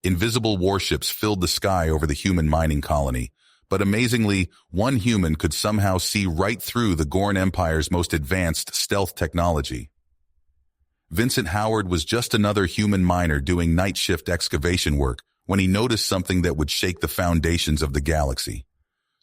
Invisible warships filled the sky over the human mining colony, but amazingly, one human could somehow see right through the Gorn Empire's most advanced stealth technology. Vincent Howard was just another human miner doing night shift excavation work when he noticed something that would shake the foundations of the galaxy.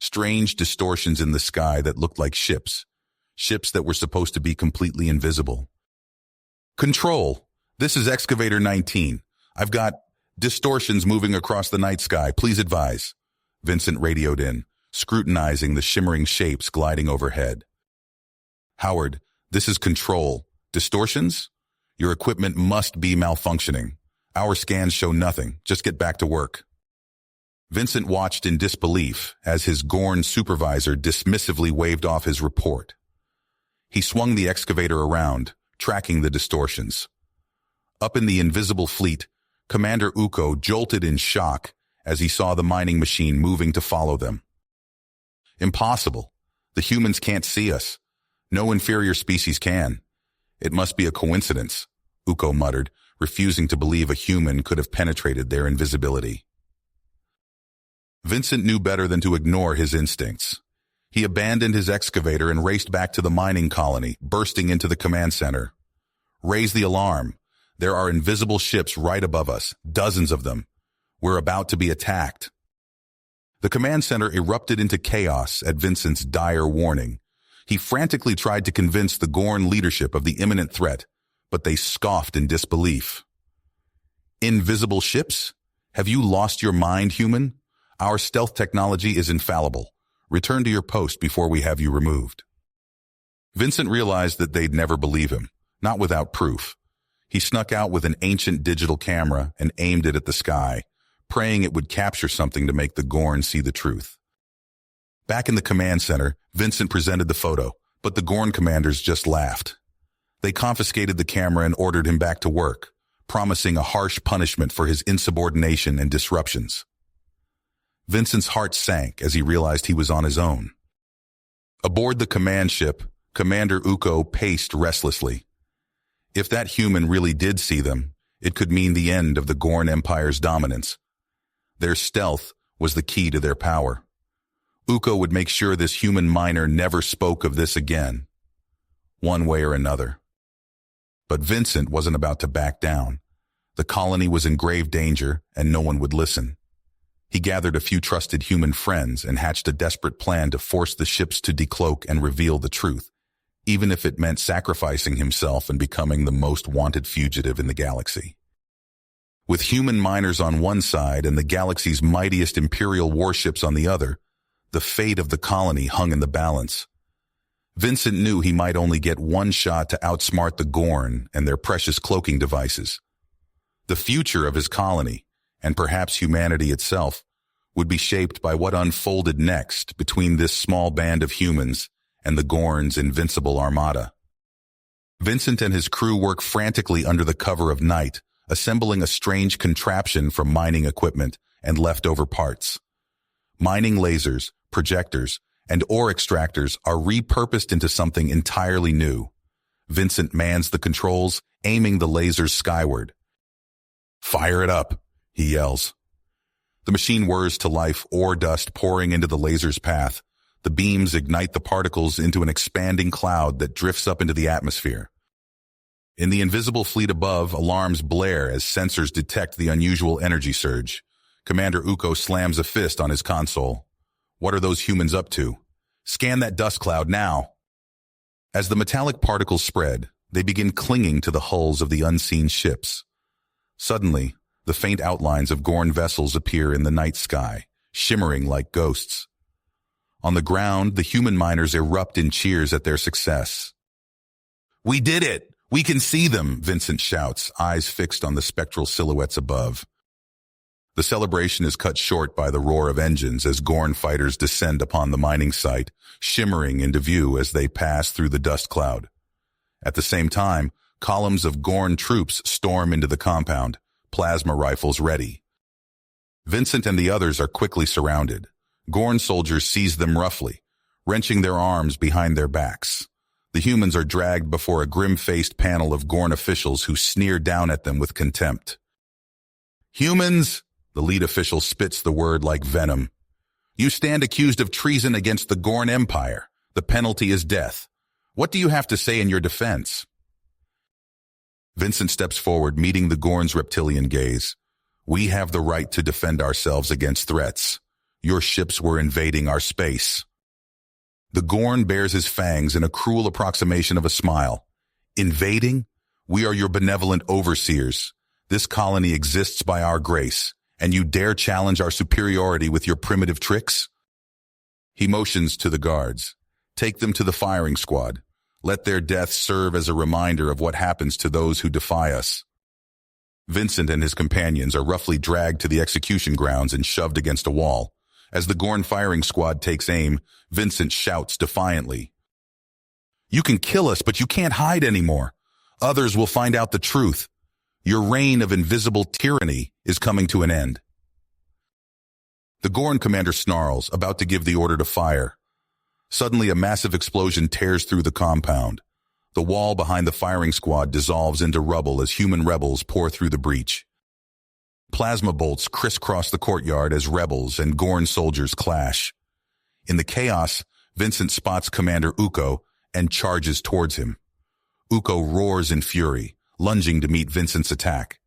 Strange distortions in the sky that looked like ships that were supposed to be completely invisible. Control, this is Excavator 19. I've got distortions moving across the night sky. Please advise. Vincent radioed in, scrutinizing the shimmering shapes gliding overhead. Howard, this is Control. Distortions? Your equipment must be malfunctioning. Our scans show nothing. Just get back to work. Vincent watched in disbelief as his Gorn supervisor dismissively waved off his report. He swung the excavator around, tracking the distortions. Up in the invisible fleet, Commander Uko jolted in shock as he saw the mining machine moving to follow them. Impossible. The humans can't see us. No inferior species can. It must be a coincidence, Uko muttered, refusing to believe a human could have penetrated their invisibility. Vincent knew better than to ignore his instincts. He abandoned his excavator and raced back to the mining colony, bursting into the command center. Raise the alarm. There are invisible ships right above us, dozens of them. We're about to be attacked. The command center erupted into chaos at Vincent's dire warning. He frantically tried to convince the Gorn leadership of the imminent threat, but they scoffed in disbelief. Invisible ships? Have you lost your mind, human? Our stealth technology is infallible. Return to your post before we have you removed. Vincent realized that they'd never believe him, not without proof. He snuck out with an ancient digital camera and aimed it at the sky, praying it would capture something to make the Gorn see the truth. Back in the command center, Vincent presented the photo, but the Gorn commanders just laughed. They confiscated the camera and ordered him back to work, promising a harsh punishment for his insubordination and disruptions. Vincent's heart sank as he realized he was on his own. Aboard the command ship, Commander Uko paced restlessly. If that human really did see them, it could mean the end of the Gorn Empire's dominance. Their stealth was the key to their power. Uko would make sure this human miner never spoke of this again, one way or another. But Vincent wasn't about to back down. The colony was in grave danger, and no one would listen. He gathered a few trusted human friends and hatched a desperate plan to force the ships to decloak and reveal the truth, even if it meant sacrificing himself and becoming the most wanted fugitive in the galaxy. With human miners on one side and the galaxy's mightiest Imperial warships on the other, the fate of the colony hung in the balance. Vincent knew he might only get one shot to outsmart the Gorn and their precious cloaking devices. The future of his colony, and perhaps humanity itself, would be shaped by what unfolded next between this small band of humans and the Gorn's invincible armada. Vincent and his crew work frantically under the cover of night, assembling a strange contraption from mining equipment and leftover parts. Mining lasers, projectors, and ore extractors are repurposed into something entirely new. Vincent mans the controls, aiming the lasers skyward. "Fire it up," he yells. The machine whirs to life, ore dust pouring into the laser's path. The beams ignite the particles into an expanding cloud that drifts up into the atmosphere. In the invisible fleet above, alarms blare as sensors detect the unusual energy surge. Commander Uko slams a fist on his console. What are those humans up to? Scan that dust cloud now. As the metallic particles spread, they begin clinging to the hulls of the unseen ships. Suddenly, the faint outlines of Gorn vessels appear in the night sky, shimmering like ghosts. On the ground, the human miners erupt in cheers at their success. "We did it! We can see them!" Vincent shouts, eyes fixed on the spectral silhouettes above. The celebration is cut short by the roar of engines as Gorn fighters descend upon the mining site, shimmering into view as they pass through the dust cloud. At the same time, columns of Gorn troops storm into the compound, plasma rifles ready. Vincent and the others are quickly surrounded. Gorn soldiers seize them roughly, wrenching their arms behind their backs. The humans are dragged before a grim-faced panel of Gorn officials who sneer down at them with contempt. "Humans, The lead official spits the word like venom. You stand accused of treason against the Gorn Empire. The penalty is death. What do you have to say in your defense? Vincent steps forward, meeting the Gorn's reptilian gaze. We have the right to defend ourselves against threats. Your ships were invading our space. The Gorn bares his fangs in a cruel approximation of a smile. Invading? We are your benevolent overseers. This colony exists by our grace, and you dare challenge our superiority with your primitive tricks? He motions to the guards. Take them to the firing squad. Let their deaths serve as a reminder of what happens to those who defy us. Vincent and his companions are roughly dragged to the execution grounds and shoved against a wall. As the Gorn firing squad takes aim, Vincent shouts defiantly, You can kill us, but you can't hide anymore. Others will find out the truth. Your reign of invisible tyranny is coming to an end. The Gorn commander snarls, about to give the order to fire. Suddenly, a massive explosion tears through the compound. The wall behind the firing squad dissolves into rubble as human rebels pour through the breach. Plasma bolts crisscross the courtyard as rebels and Gorn soldiers clash. In the chaos, Vincent spots Commander Uko and charges towards him. Uko roars in fury, lunging to meet Vincent's attack.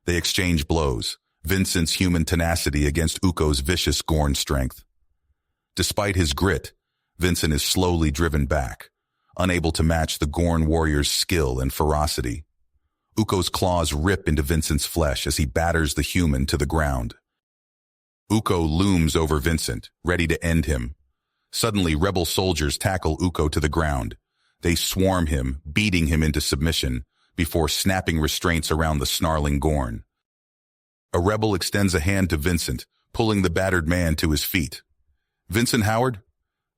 They exchange blows, Vincent's human tenacity against Uko's vicious Gorn strength. Despite his grit, Vincent is slowly driven back, unable to match the Gorn warrior's skill and ferocity. Uko's claws rip into Vincent's flesh as he batters the human to the ground. Uko looms over Vincent, ready to end him. Suddenly, rebel soldiers tackle Uko to the ground. They swarm him, beating him into submission, before snapping restraints around the snarling Gorn. A rebel extends a hand to Vincent, pulling the battered man to his feet. Vincent Howard?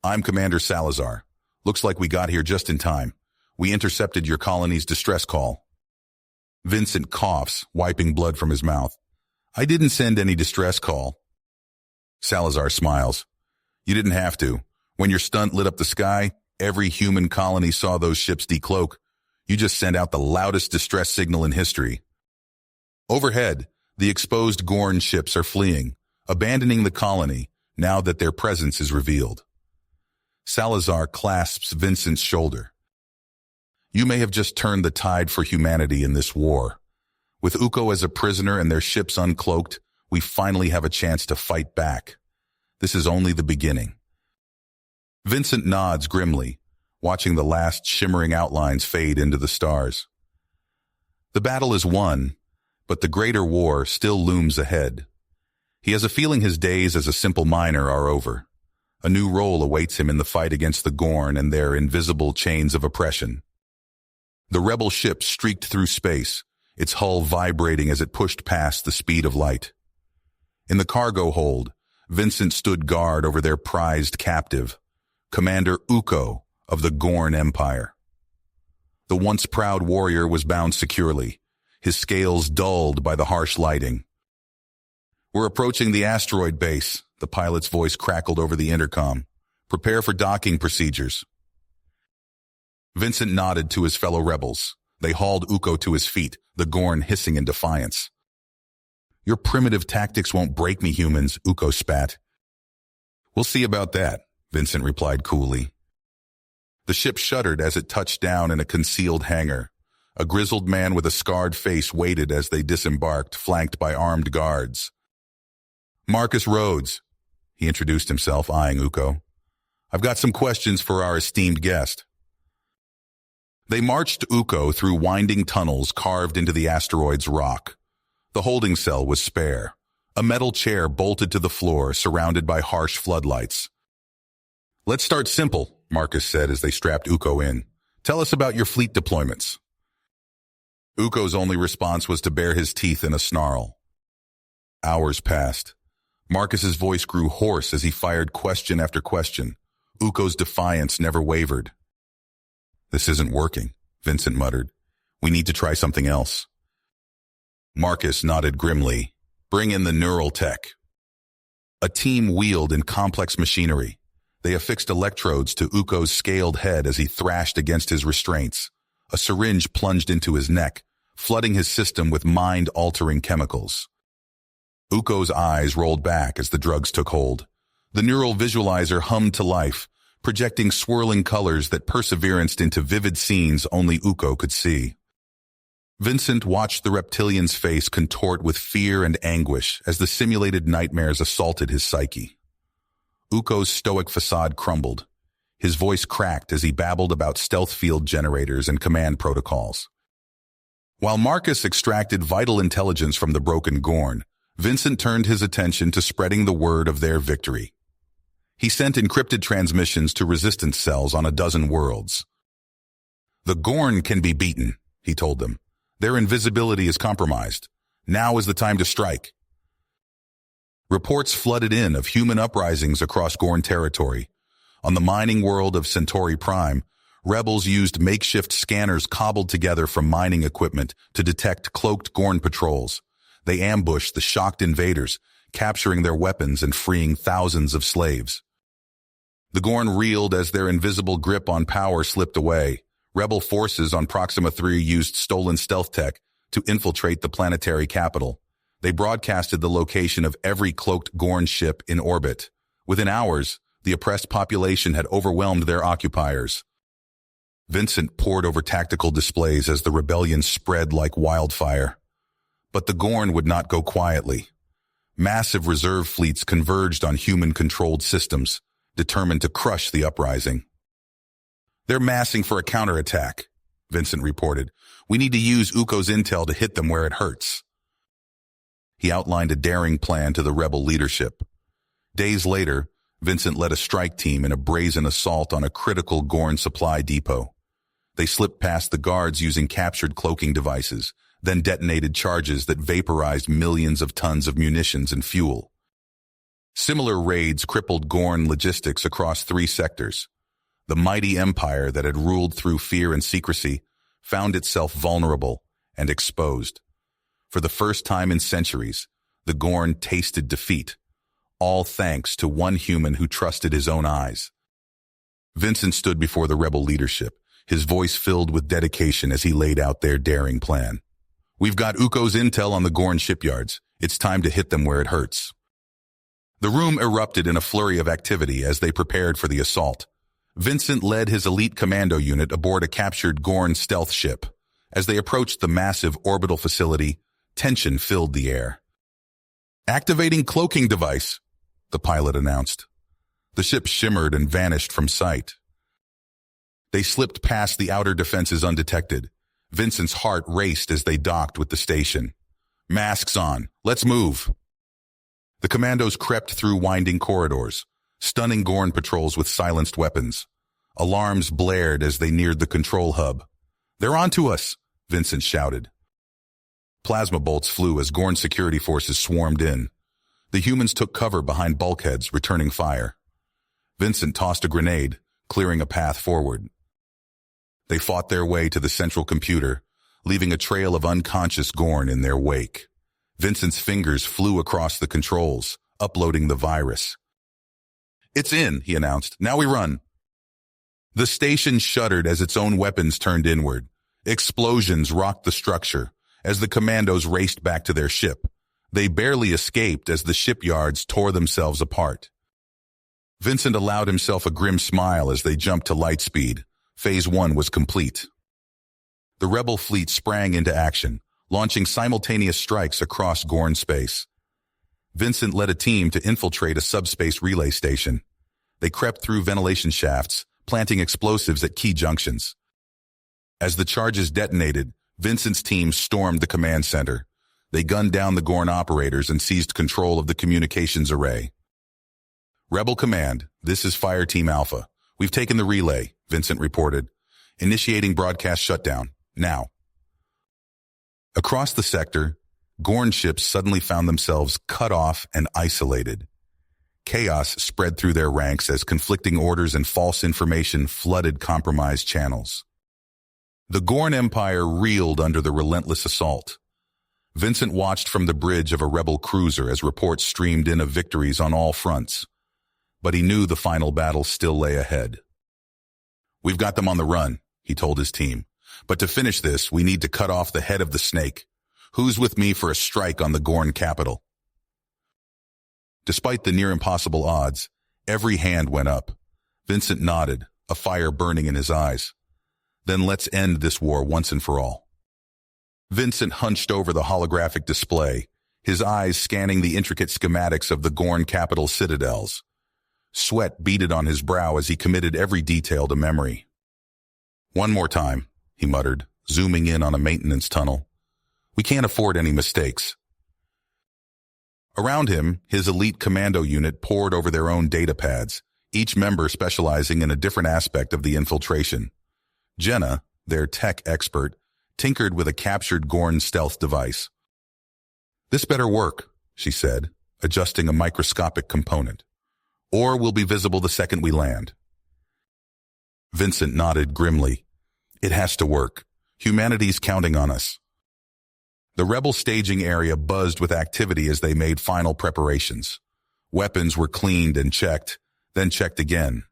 I'm Commander Salazar. Looks like we got here just in time. We intercepted your colony's distress call. Vincent coughs, wiping blood from his mouth. I didn't send any distress call. Salazar smiles. You didn't have to. When your stunt lit up the sky, every human colony saw those ships decloak. You just sent out the loudest distress signal in history. Overhead, the exposed Gorn ships are fleeing, abandoning the colony, now that their presence is revealed. Salazar clasps Vincent's shoulder. You may have just turned the tide for humanity in this war. With Uko as a prisoner and their ships uncloaked, we finally have a chance to fight back. This is only the beginning. Vincent nods grimly, watching the last shimmering outlines fade into the stars. The battle is won, but the greater war still looms ahead. He has a feeling his days as a simple miner are over. A new role awaits him in the fight against the Gorn and their invisible chains of oppression. The rebel ship streaked through space, its hull vibrating as it pushed past the speed of light. In the cargo hold, Vincent stood guard over their prized captive, Commander Uko of the Gorn Empire. The once proud warrior was bound securely, his scales dulled by the harsh lighting. We're approaching the asteroid base, the pilot's voice crackled over the intercom. Prepare for docking procedures. Vincent nodded to his fellow rebels. They hauled Uko to his feet, the Gorn hissing in defiance. Your primitive tactics won't break me, humans, Uko spat. We'll see about that, Vincent replied coolly. The ship shuddered as it touched down in a concealed hangar. A grizzled man with a scarred face waited as they disembarked, flanked by armed guards. Marcus Rhodes, he introduced himself, eyeing Uko. I've got some questions for our esteemed guest. They marched Uko through winding tunnels carved into the asteroid's rock. The holding cell was spare, a metal chair bolted to the floor surrounded by harsh floodlights. Let's start simple, Marcus said as they strapped Uko in. Tell us about your fleet deployments. Uko's only response was to bare his teeth in a snarl. Hours passed. Marcus's voice grew hoarse as he fired question after question. Uko's defiance never wavered. This isn't working, Vincent muttered. We need to try something else. Marcus nodded grimly. Bring in the neural tech. A team wheeled in complex machinery. They affixed electrodes to Uko's scaled head as he thrashed against his restraints. A syringe plunged into his neck, flooding his system with mind-altering chemicals. Uko's eyes rolled back as the drugs took hold. The neural visualizer hummed to life, projecting swirling colors that perseveranced into vivid scenes only Uko could see. Vincent watched the reptilian's face contort with fear and anguish as the simulated nightmares assaulted his psyche. Uko's stoic facade crumbled. His voice cracked as he babbled about stealth field generators and command protocols. While Marcus extracted vital intelligence from the broken Gorn, Vincent turned his attention to spreading the word of their victory. He sent encrypted transmissions to resistance cells on a dozen worlds. "The Gorn can be beaten," he told them. "Their invisibility is compromised. Now is the time to strike." Reports flooded in of human uprisings across Gorn territory. On the mining world of Centauri Prime, rebels used makeshift scanners cobbled together from mining equipment to detect cloaked Gorn patrols. They ambushed the shocked invaders, capturing their weapons and freeing thousands of slaves. The Gorn reeled as their invisible grip on power slipped away. Rebel forces on Proxima 3 used stolen stealth tech to infiltrate the planetary capital. They broadcasted the location of every cloaked Gorn ship in orbit. Within hours, the oppressed population had overwhelmed their occupiers. Vincent pored over tactical displays as the rebellion spread like wildfire. But the Gorn would not go quietly. Massive reserve fleets converged on human-controlled systems, determined to crush the uprising. "They're massing for a counterattack," Vincent reported. "We need to use Uko's intel to hit them where it hurts." He outlined a daring plan to the rebel leadership. Days later, Vincent led a strike team in a brazen assault on a critical Gorn supply depot. They slipped past the guards using captured cloaking devices, then detonated charges that vaporized millions of tons of munitions and fuel. Similar raids crippled Gorn logistics across 3 sectors. The mighty empire that had ruled through fear and secrecy found itself vulnerable and exposed. For the first time in centuries, the Gorn tasted defeat, all thanks to one human who trusted his own eyes. Vincent stood before the rebel leadership, his voice filled with dedication as he laid out their daring plan. "We've got Uko's intel on the Gorn shipyards. It's time to hit them where it hurts." The room erupted in a flurry of activity as they prepared for the assault. Vincent led his elite commando unit aboard a captured Gorn stealth ship. As they approached the massive orbital facility, tension filled the air. "Activating cloaking device," the pilot announced. The ship shimmered and vanished from sight. They slipped past the outer defenses undetected. Vincent's heart raced as they docked with the station. "Masks on. Let's move." The commandos crept through winding corridors, stunning Gorn patrols with silenced weapons. Alarms blared as they neared the control hub. "They're onto us," Vincent shouted. Plasma bolts flew as Gorn security forces swarmed in. The humans took cover behind bulkheads, returning fire. Vincent tossed a grenade, clearing a path forward. They fought their way to the central computer, leaving a trail of unconscious Gorn in their wake. Vincent's fingers flew across the controls, uploading the virus. "It's in," he announced. "Now we run." The station shuddered as its own weapons turned inward. Explosions rocked the structure as the commandos raced back to their ship. They barely escaped as the shipyards tore themselves apart. Vincent allowed himself a grim smile as they jumped to light speed. Phase 1 was complete. The rebel fleet sprang into action, launching simultaneous strikes across Gorn space. Vincent led a team to infiltrate a subspace relay station. They crept through ventilation shafts, planting explosives at key junctions. As the charges detonated, Vincent's team stormed the command center. They gunned down the Gorn operators and seized control of the communications array. "Rebel Command, this is Fire Team Alpha. We've taken the relay," Vincent reported. "Initiating broadcast shutdown, now." Across the sector, Gorn ships suddenly found themselves cut off and isolated. Chaos spread through their ranks as conflicting orders and false information flooded compromised channels. The Gorn Empire reeled under the relentless assault. Vincent watched from the bridge of a rebel cruiser as reports streamed in of victories on all fronts. But he knew the final battle still lay ahead. "We've got them on the run," he told his team. "But to finish this, we need to cut off the head of the snake. Who's with me for a strike on the Gorn capital?" Despite the near-impossible odds, every hand went up. Vincent nodded, a fire burning in his eyes. Then let's end this war once and for all. Vincent hunched over the holographic display, his eyes scanning the intricate schematics of the Gorn capital citadels. Sweat beaded on his brow as he committed every detail to memory. One more time, he muttered, zooming in on a maintenance tunnel. We can't afford any mistakes. Around him, his elite commando unit pored over their own data pads, each member specializing in a different aspect of the infiltration. Jenna, their tech expert, tinkered with a captured Gorn stealth device. This better work, she said, adjusting a microscopic component. Or we'll be visible the second we land. Vincent nodded grimly. It has to work. Humanity's counting on us. The rebel staging area buzzed with activity as they made final preparations. Weapons were cleaned and checked, then checked again.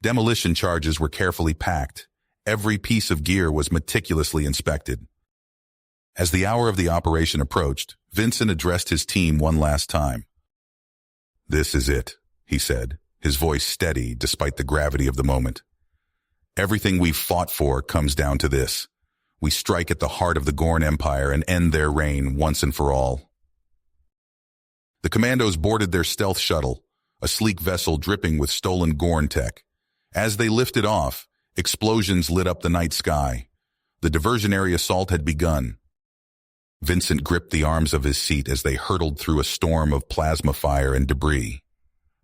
Demolition charges were carefully packed. Every piece of gear was meticulously inspected. As the hour of the operation approached, Vincent addressed his team one last time. This is it, he said, his voice steady despite the gravity of the moment. Everything we've fought for comes down to this. We strike at the heart of the Gorn Empire and end their reign once and for all. The commandos boarded their stealth shuttle, a sleek vessel dripping with stolen Gorn tech. As they lifted off, explosions lit up the night sky. The diversionary assault had begun. Vincent gripped the arms of his seat as they hurtled through a storm of plasma fire and debris.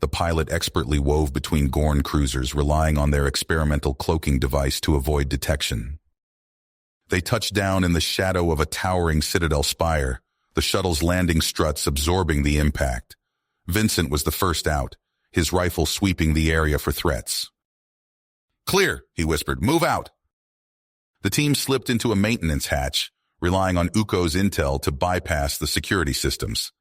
The pilot expertly wove between Gorn cruisers, relying on their experimental cloaking device to avoid detection. They touched down in the shadow of a towering citadel spire, the shuttle's landing struts absorbing the impact. Vincent was the first out, his rifle sweeping the area for threats. Clear, he whispered. Move out. The team slipped into a maintenance hatch, relying on Uko's intel to bypass the security systems.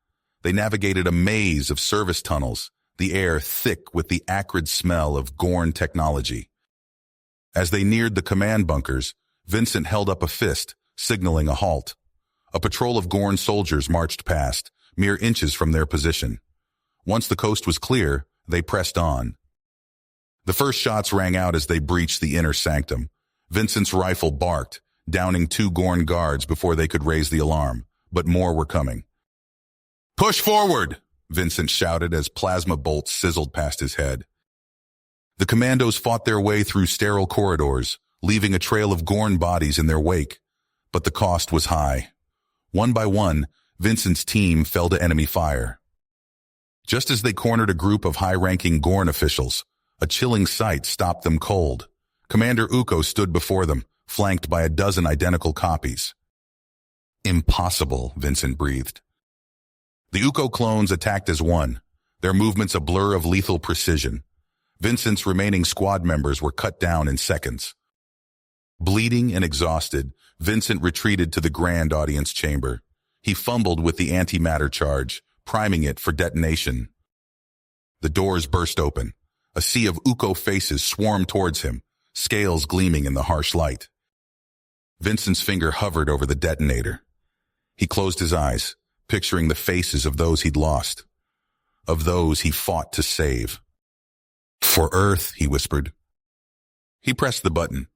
They navigated a maze of service tunnels, the air thick with the acrid smell of Gorn technology. As they neared the command bunkers, Vincent held up a fist, signaling a halt. A patrol of Gorn soldiers marched past, mere inches from their position. Once the coast was clear, they pressed on. The first shots rang out as they breached the inner sanctum. Vincent's rifle barked, downing 2 Gorn guards before they could raise the alarm, but more were coming. Push forward, Vincent shouted as plasma bolts sizzled past his head. The commandos fought their way through sterile corridors, leaving a trail of Gorn bodies in their wake. But the cost was high. One by one, Vincent's team fell to enemy fire. Just as they cornered a group of high-ranking Gorn officials, a chilling sight stopped them cold. Commander Uko stood before them, flanked by a dozen identical copies. Impossible, Vincent breathed. The Uko clones attacked as one, their movements a blur of lethal precision. Vincent's remaining squad members were cut down in seconds. Bleeding and exhausted, Vincent retreated to the grand audience chamber. He fumbled with the antimatter charge, priming it for detonation. The doors burst open. A sea of Uko faces swarmed towards him, scales gleaming in the harsh light. Vincent's finger hovered over the detonator. He closed his eyes, picturing the faces of those he'd lost, of those he fought to save. For Earth, he whispered. He pressed the button.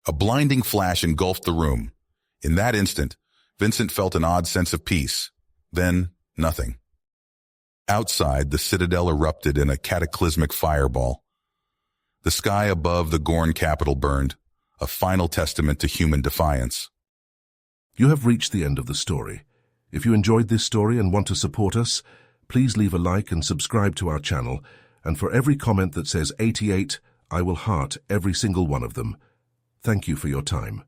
A blinding flash engulfed the room. In that instant, Vincent felt an odd sense of peace. Then, nothing. Outside, the citadel erupted in a cataclysmic fireball. The sky above the Gorn capital burned, a final testament to human defiance. You have reached the end of the story. If you enjoyed this story and want to support us, please leave a like and subscribe to our channel, and for every comment that says 88, I will heart every single one of them. Thank you for your time.